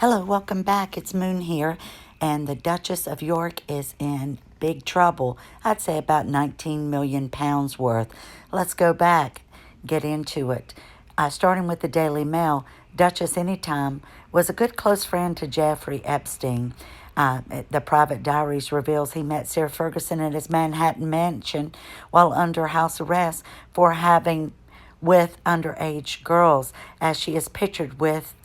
Hello, welcome back. It's Moon here, and the Duchess of York is in big trouble. I'd say about 19 million pounds worth. Let's go back, get into it. Starting with the Daily Mail, Duchess Anytime was a good close friend to Jeffrey Epstein. The private diaries reveals he met Sarah Ferguson at his Manhattan mansion while under house arrest for having with underage girls, as she is pictured with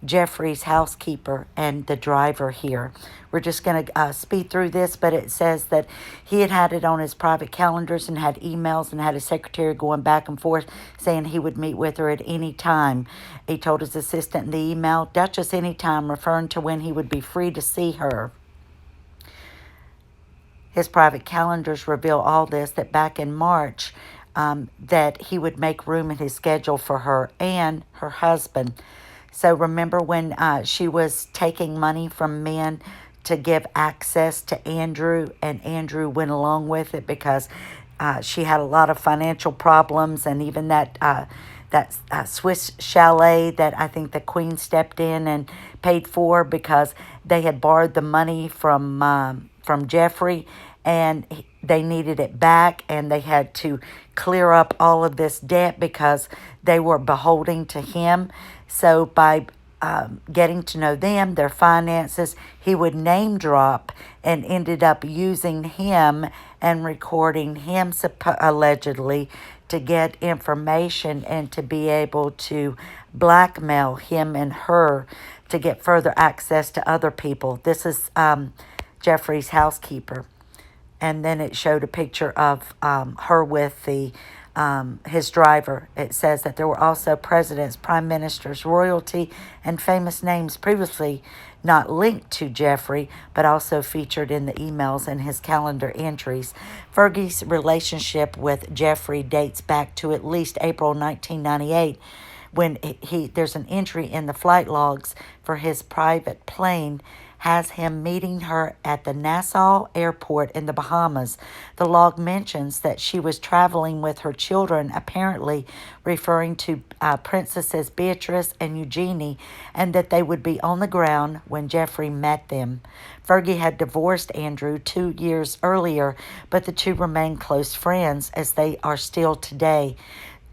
Jeffrey's housekeeper and the driver here. We're just going to speed through this, but it says that he had it on his private calendars and had emails and had his secretary going back and forth saying he would meet with her at any time. He told his assistant in the email, Duchess anytime, referring to when he would be free to see her. His private calendars reveal all this, that back in March, that he would make room in his schedule for her and her husband. So remember when she was taking money from men to give access to Andrew, and Andrew went along with it because she had a lot of financial problems, and even that Swiss chalet that I think the Queen stepped in and paid for because they had borrowed the money from Jeffrey, and they needed it back, and they had to clear up all of this debt because they were beholden to him. So by getting to know them, their finances, he would name drop and ended up using him and recording him allegedly to get information and to be able to blackmail him and her to get further access to other people. This is Jeffrey's housekeeper. And then it showed a picture of her with his driver. It says that there were also presidents, prime ministers, royalty, and famous names previously not linked to Jeffrey, but also featured in the emails and his calendar entries. Fergie's relationship with Jeffrey dates back to at least April 1998, when there's an entry in the flight logs for his private plane has him meeting her at the Nassau airport in the Bahamas. The log mentions that she was traveling with her children, apparently referring to Princesses Beatrice and Eugenie, and that they would be on the ground when Jeffrey met them. Fergie had divorced Andrew 2 years earlier, but the two remained close friends, as they are still today.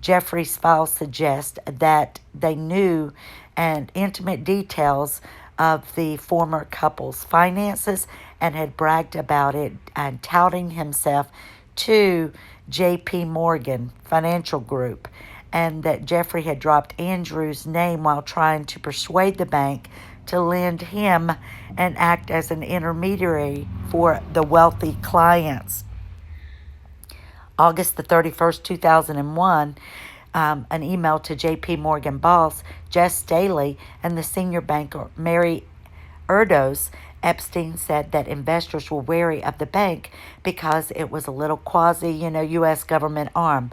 Jeffrey's files suggest that they knew and intimate details of the former couple's finances and had bragged about it and touting himself to J.P. Morgan Financial Group, and that Jeffrey had dropped Andrew's name while trying to persuade the bank to lend him and act as an intermediary for the wealthy clients. August the 31st, 2001, an email to J.P. Morgan boss Jess Staley and the senior banker Mary Erdos. Epstein said that investors were wary of the bank because it was a little U.S. government arm.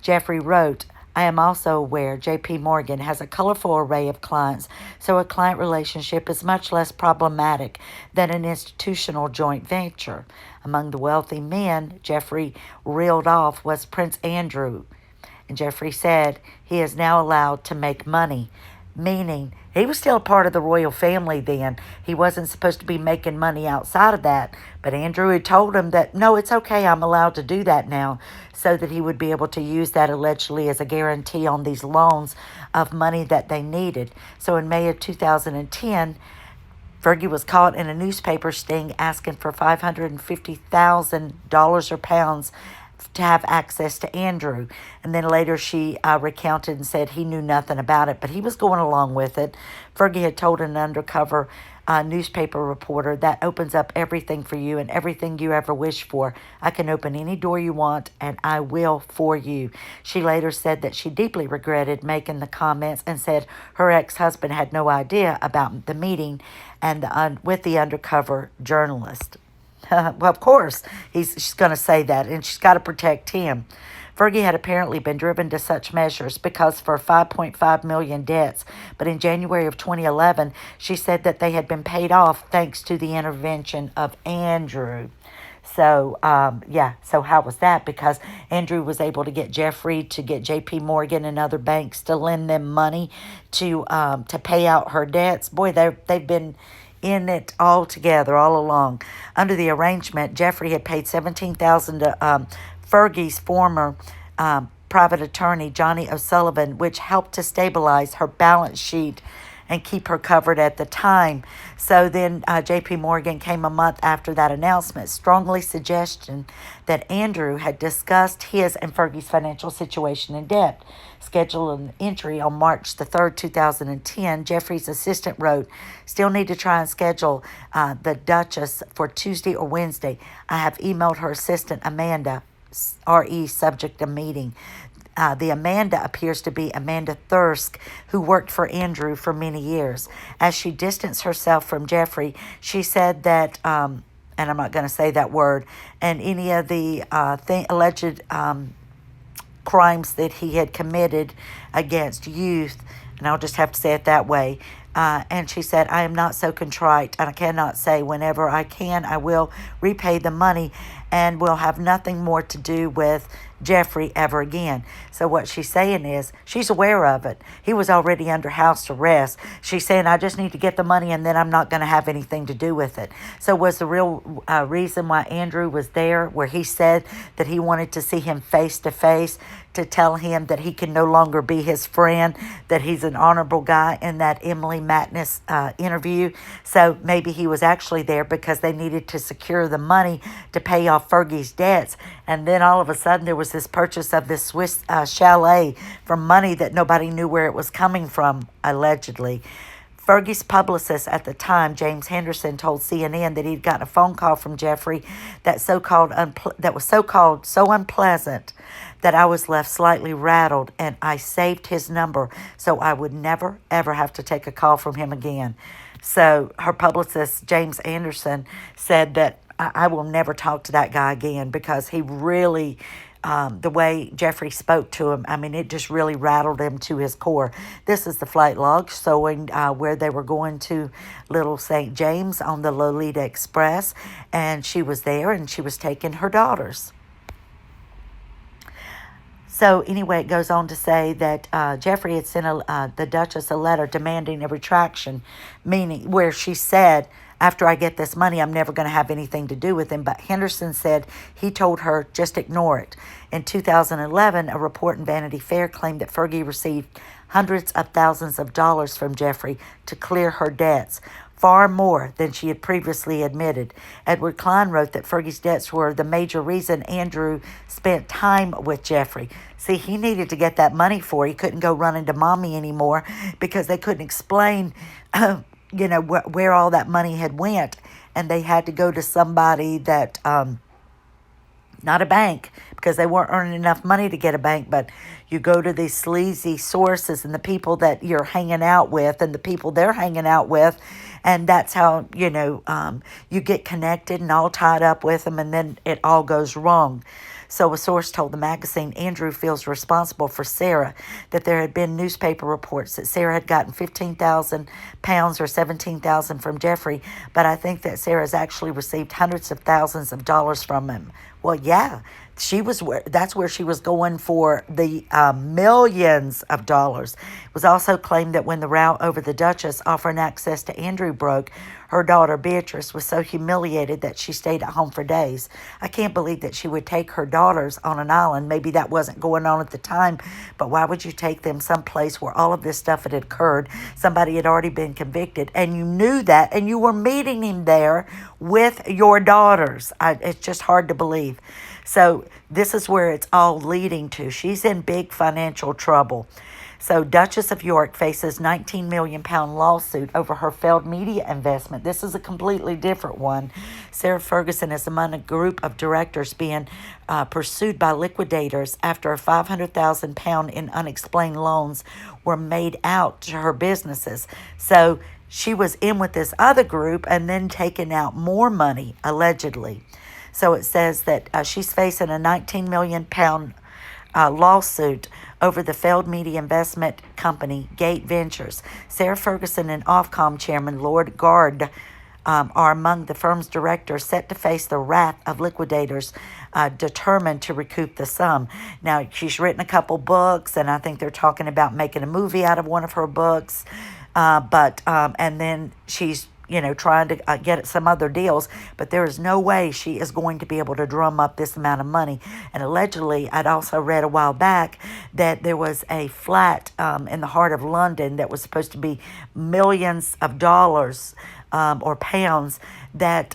Jeffrey wrote, I am also aware J.P. Morgan has a colorful array of clients, so a client relationship is much less problematic than an institutional joint venture. Among the wealthy men Jeffrey reeled off was Prince Andrew. And Jeffrey said he is now allowed to make money, meaning he was still a part of the royal family then. He wasn't supposed to be making money outside of that. But Andrew had told him that, no, it's okay, I'm allowed to do that now, so that he would be able to use that allegedly as a guarantee on these loans of money that they needed. So in May of 2010, Fergie was caught in a newspaper sting asking for $550,000 or pounds to have access to Andrew. And then later she recounted and said he knew nothing about it, but he was going along with it. Fergie had told an undercover newspaper reporter, that opens up everything for you and everything you ever wish for. I can open any door you want, and I will for you. She later said that she deeply regretted making the comments and said her ex-husband had no idea about the meeting and with the undercover journalist. Well, of course, she's going to say that, and she's got to protect him. Fergie had apparently been driven to such measures because for $5.5 million debts, but in January of 2011, she said that they had been paid off thanks to the intervention of Andrew. So, yeah, so how was that? Because Andrew was able to get Jeffrey to get JP Morgan and other banks to lend them money to pay out her debts. Boy, they've been in it all together all along. Under the arrangement, Jeffrey had paid $17,000 to Fergie's former private attorney, Johnny O'Sullivan, which helped to stabilize her balance sheet and keep her covered at the time. So then J.P. Morgan came a month after that announcement, strongly suggesting that Andrew had discussed his and Fergie's financial situation and debt. Scheduled an entry on March the 3rd, 2010, Jeffrey's assistant wrote, "Still need to try and schedule the Duchess for Tuesday or Wednesday. I have emailed her assistant, Amanda, RE subject a meeting." The Amanda appears to be Amanda Thirsk, who worked for Andrew for many years. As she distanced herself from Jeffrey, she said that, and I'm not going to say that word, and any of the alleged crimes that he had committed against youth, and I'll just have to say it that way. And she said, "I am not so contrite, and I cannot say whenever I can, I will repay the money and will have nothing more to do with Jeffrey ever again." So what she's saying is she's aware of it. He was already under house arrest. She's saying, "I just need to get the money and then I'm not going to have anything to do with it." So was the real reason why Andrew was there, where he said that he wanted to see him face to face, to tell him that he can no longer be his friend, that he's an honorable guy, in that Emily Matness interview? So maybe he was actually there because they needed to secure the money to pay off Fergie's debts. And then all of a sudden there was this purchase of this Swiss chalet from money that nobody knew where it was coming from, allegedly. Fergie's publicist at the time, James Henderson, told CNN that he'd gotten a phone call from Jeffrey that was so unpleasant that I was left slightly rattled, and I saved his number so I would never, ever have to take a call from him again. So her publicist, James Anderson, said that I will never talk to that guy again because he really, the way Jeffrey spoke to him, I mean, it just really rattled him to his core. This is the flight log showing where they were going to Little St. James on the Lolita Express, and she was there and she was taking her daughters. So anyway, it goes on to say that Jeffrey had sent the Duchess a letter demanding a retraction, meaning where she said, "After I get this money, I'm never going to have anything to do with him." But Henderson said he told her, "Just ignore it." In 2011, a report in Vanity Fair claimed that Fergie received hundreds of thousands of dollars from Jeffrey to clear her debts, far more than she had previously admitted. Edward Klein wrote that Fergie's debts were the major reason Andrew spent time with Jeffrey. See, he needed to get that money for her. He couldn't go running to mommy anymore because they couldn't explain, where all that money had went. And they had to go to somebody that, not a bank, because they weren't earning enough money to get a bank, but you go to these sleazy sources and the people that you're hanging out with and the people they're hanging out with, and that's how, you get connected and all tied up with them, and then it all goes wrong. So a source told the magazine Andrew feels responsible for Sarah, that there had been newspaper reports that Sarah had gotten £15,000 or $17,000 from Jeffrey, but I think that Sarah's actually received hundreds of thousands of dollars from him. Well, yeah, that's where she was going for the millions of dollars. It was also claimed that when the row over the Duchess offering access to Andrew broke, her daughter Beatrice was so humiliated that she stayed at home for days. I can't believe that she would take her daughters on an island. Maybe that wasn't going on at the time, but why would you take them someplace where all of this stuff had occurred? Somebody had already been convicted, and you knew that, and you were meeting him there with your daughters. It's just hard to believe. So this is where it's all leading to. She's in big financial trouble. So Duchess of York faces £19 million lawsuit over her failed media investment. This is a completely different one. Sarah Ferguson is among a group of directors being pursued by liquidators after £500,000 in unexplained loans were made out to her businesses. So she was in with this other group and then taking out more money, allegedly. So it says that she's facing a £19 million lawsuit over the failed media investment company, Gate Ventures. Sarah Ferguson and Ofcom chairman Lord Gard are among the firm's directors set to face the wrath of liquidators determined to recoup the sum. Now, she's written a couple books, and I think they're talking about making a movie out of one of her books. And then she's trying to get some other deals, but there is no way she is going to be able to drum up this amount of money. And allegedly, I'd also read a while back that there was a flat in the heart of London that was supposed to be millions of dollars or pounds that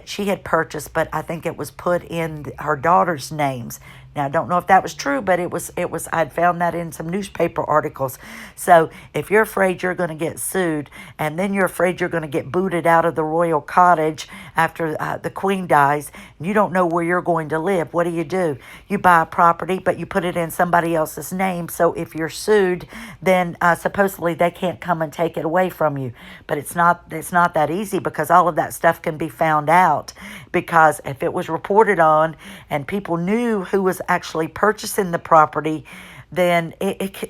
she had purchased, but I think it was put in her daughter's names. Now, I don't know if that was true, but it was. I'd found that in some newspaper articles. So if you're afraid you're going to get sued, and then you're afraid you're going to get booted out of the royal cottage after the queen dies, and you don't know where you're going to live, what do? You buy a property, but you put it in somebody else's name. So if you're sued, then supposedly they can't come and take it away from you. But it's not that easy, because all of that stuff can be found out. Because if it was reported on and people knew who was actually purchasing the property, then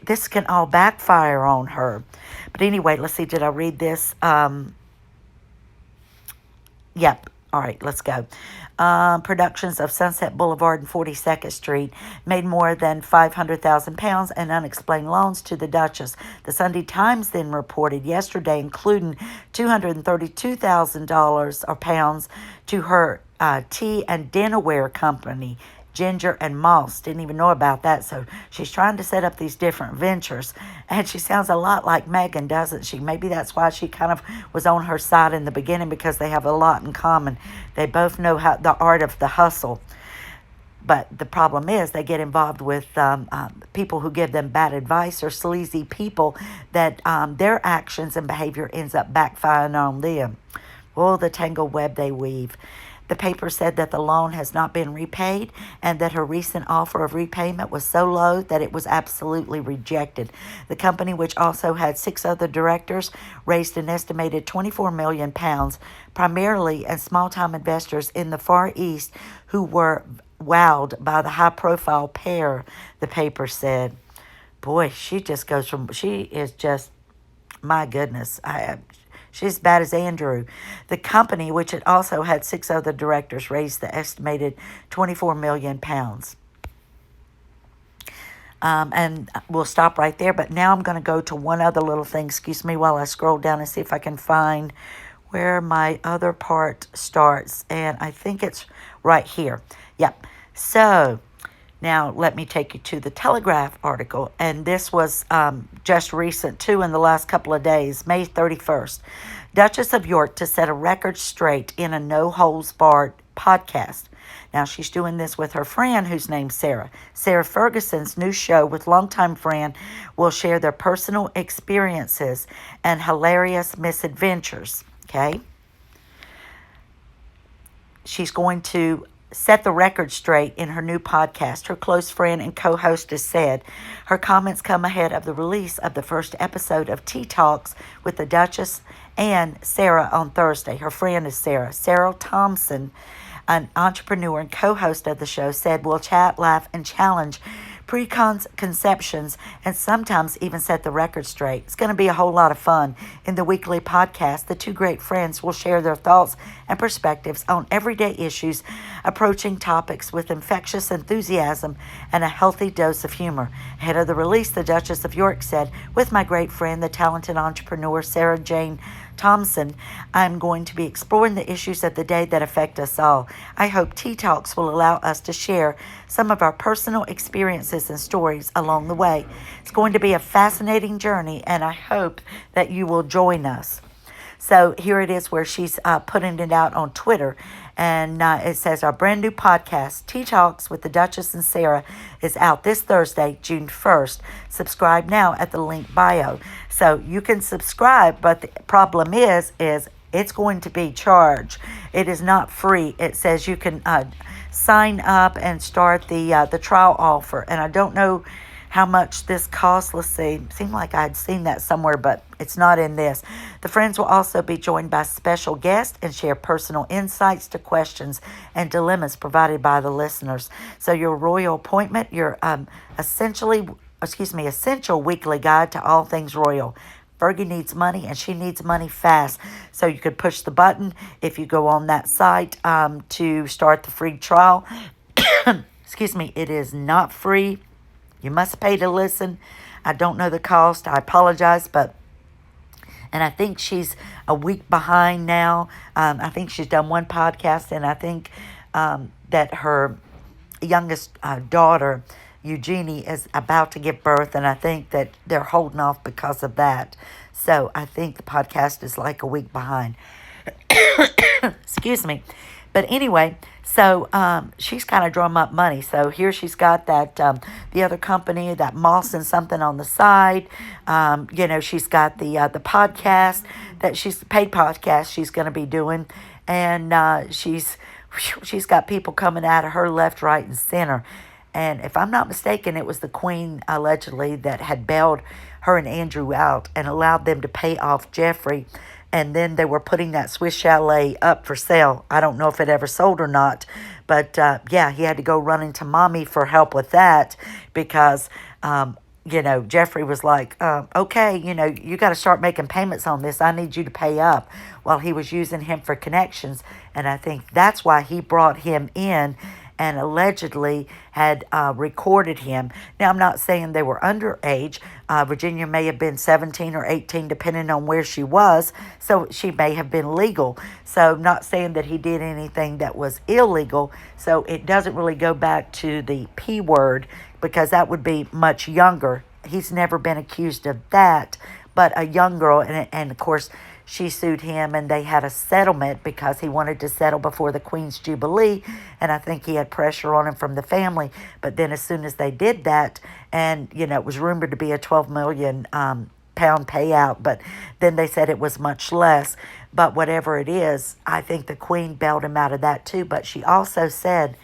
this can all backfire on her. But anyway, let's see, did I read this? Yep. All right, let's go. Productions of Sunset Boulevard and 42nd Street made more than £500,000 in unexplained loans to the Duchess. The Sunday Times then reported yesterday, including $232,000 or pounds to her tea and dinnerware company, Ginger and Moss. Didn't even know about that. So she's trying to set up these different ventures. And she sounds a lot like Meghan, doesn't she? Maybe that's why she kind of was on her side in the beginning, because they have a lot in common. They both know the art of the hustle. But the problem is they get involved with people who give them bad advice, or sleazy people that their actions and behavior ends up backfiring on them. Oh, the tangled web they weave. The paper said that the loan has not been repaid, and that her recent offer of repayment was so low that it was absolutely rejected. The company, which also had 6 other directors, raised an estimated £24 million, primarily as small-time investors in the Far East who were wowed by the high-profile pair, the paper said. Boy, she is just, my goodness, she's as bad as Andrew. The company, which had also had 6 other directors, raised the estimated £24 million. And we'll stop right there. But now I'm going to go to one other little thing. Excuse me while I scroll down and see if I can find where my other part starts. And I think it's right here. Yep. So now let me take you to the Telegraph article. And this was just recent, too, in the last couple of days, May 31st. Duchess of York to set a record straight in a no-holds-barred podcast. Now, she's doing this with her friend, whose name's Sarah. Sarah Ferguson's new show with longtime friend will share their personal experiences and hilarious misadventures. Okay? She's going to set the record straight in her new podcast, her close friend and co-hostess said. Her comments come ahead of the release of the first episode of Tea Talks with the Duchess and Sarah on Thursday. Her friend is Sarah. Sarah Thompson, an entrepreneur and co-host of the show, said, "We'll chat, laugh, and challenge preconceptions, and sometimes even set the record straight. It's going to be a whole lot of fun." In the weekly podcast, the two great friends will share their thoughts and perspectives on everyday issues, approaching topics with infectious enthusiasm and a healthy dose of humor. Ahead of the release, the Duchess of York said, "With my great friend, the talented entrepreneur Sarah Jane Thompson, I'm going to be exploring the issues of the day that affect us all. I hope Tea Talks will allow us to share some of our personal experiences and stories along the way. It's going to be a fascinating journey, and I hope that you will join us." So here it is where she's putting it out on Twitter. And it says, "Our brand new podcast, Tea Talks with the Duchess and Sarah, is out this Thursday, June 1st. Subscribe now at the link bio." So you can subscribe, but the problem is it's going to be charged. It is not free. It says you can sign up and start the trial offer. And I don't know how much this costs. Let's see. It seemed like I had seen that somewhere, but it's not in this. The friends will also be joined by special guests and share personal insights to questions and dilemmas provided by the listeners. So your royal appointment, your essential weekly guide to all things royal. Fergie needs money, and she needs money fast. So you could push the button if you go on that site to start the free trial. Excuse me, it is not free. You must pay to listen. I don't know the cost. I apologize, but and I think she's a week behind now. I think she's done one podcast, and I think that her youngest daughter, Eugenie, is about to give birth, and I think that they're holding off because of that. So I think the podcast is like a week behind. Excuse me. But anyway, so she's kind of drum up money. So here she's got that the other company, that Moss and something on the side. She's got the podcast that she's paid podcast she's going to be doing, and she's got people coming out of her left, right, and center. And if I'm not mistaken, it was the Queen allegedly that had bailed her and Andrew out and allowed them to pay off Jeffrey. And then they were putting that Swiss chalet up for sale. I don't know if it ever sold or not. But yeah, he had to go running to mommy for help with that because, Jeffrey was like, okay, you got to start making payments on this. I need you to pay up, while he was using him for connections. And I think that's why he brought him in and allegedly had recorded him. Now, I'm not saying they were underage. Virginia may have been 17 or 18, depending on where she was, so she may have been legal. So not saying that he did anything that was illegal, so it doesn't really go back to the P word, because that would be much younger. He's never been accused of that, but a young girl, and of course, she sued him, and they had a settlement because he wanted to settle before the Queen's Jubilee, and I think he had pressure on him from the family. But then as soon as they did that, and, it was rumored to be a 12 million pound payout, but then they said it was much less. But whatever it is, I think the Queen bailed him out of that too. But she also said,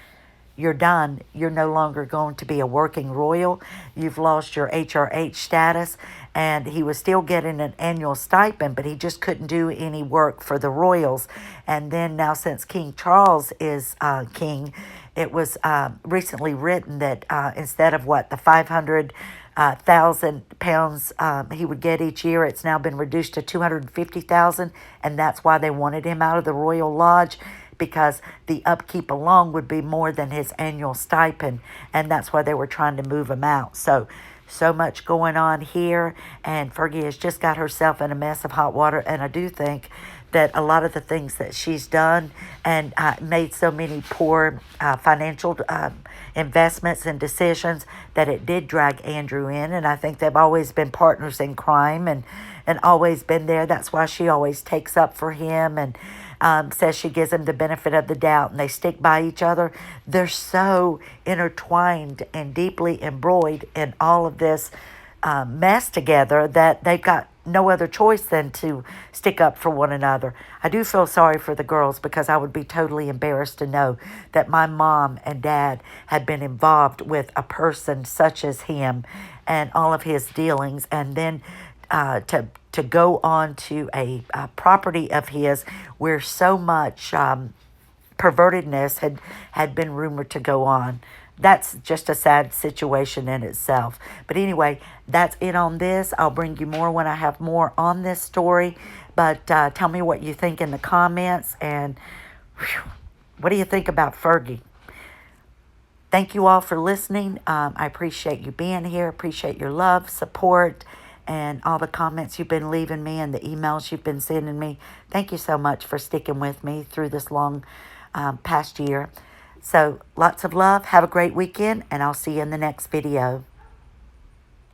you're done. You're no longer going to be a working royal. You've lost your HRH status. And he was still getting an annual stipend, but he just couldn't do any work for the royals. And then now, since King Charles is king, it was recently written that instead of the 500,000 pounds he would get each year, it's now been reduced to 250,000, and that's why they wanted him out of the Royal Lodge, because the upkeep alone would be more than his annual stipend, and that's why they were trying to move him out. So much going on here, and Fergie has just got herself in a mess of hot water, and I do think that a lot of the things that she's done and made so many poor financial investments and decisions, that it did drag Andrew in, and I think they've always been partners in crime and always been there. That's why she always takes up for him and says she gives him the benefit of the doubt, and they stick by each other. They're so intertwined and deeply embroiled in all of this mess together that they've got no other choice than to stick up for one another. I do feel sorry for the girls, because I would be totally embarrassed to know that my mom and dad had been involved with a person such as him and all of his dealings, and then to go on to a property of his where so much pervertedness had been rumored to go on. That's just a sad situation in itself. But anyway, that's it on this. I'll bring you more when I have more on this story. But tell me what you think in the comments. And what do you think about Fergie? Thank you all for listening. I appreciate you being here. Appreciate your love, support, and all the comments you've been leaving me and the emails you've been sending me. Thank you so much for sticking with me through this long past year. So lots of love. Have a great weekend, and I'll see you in the next video.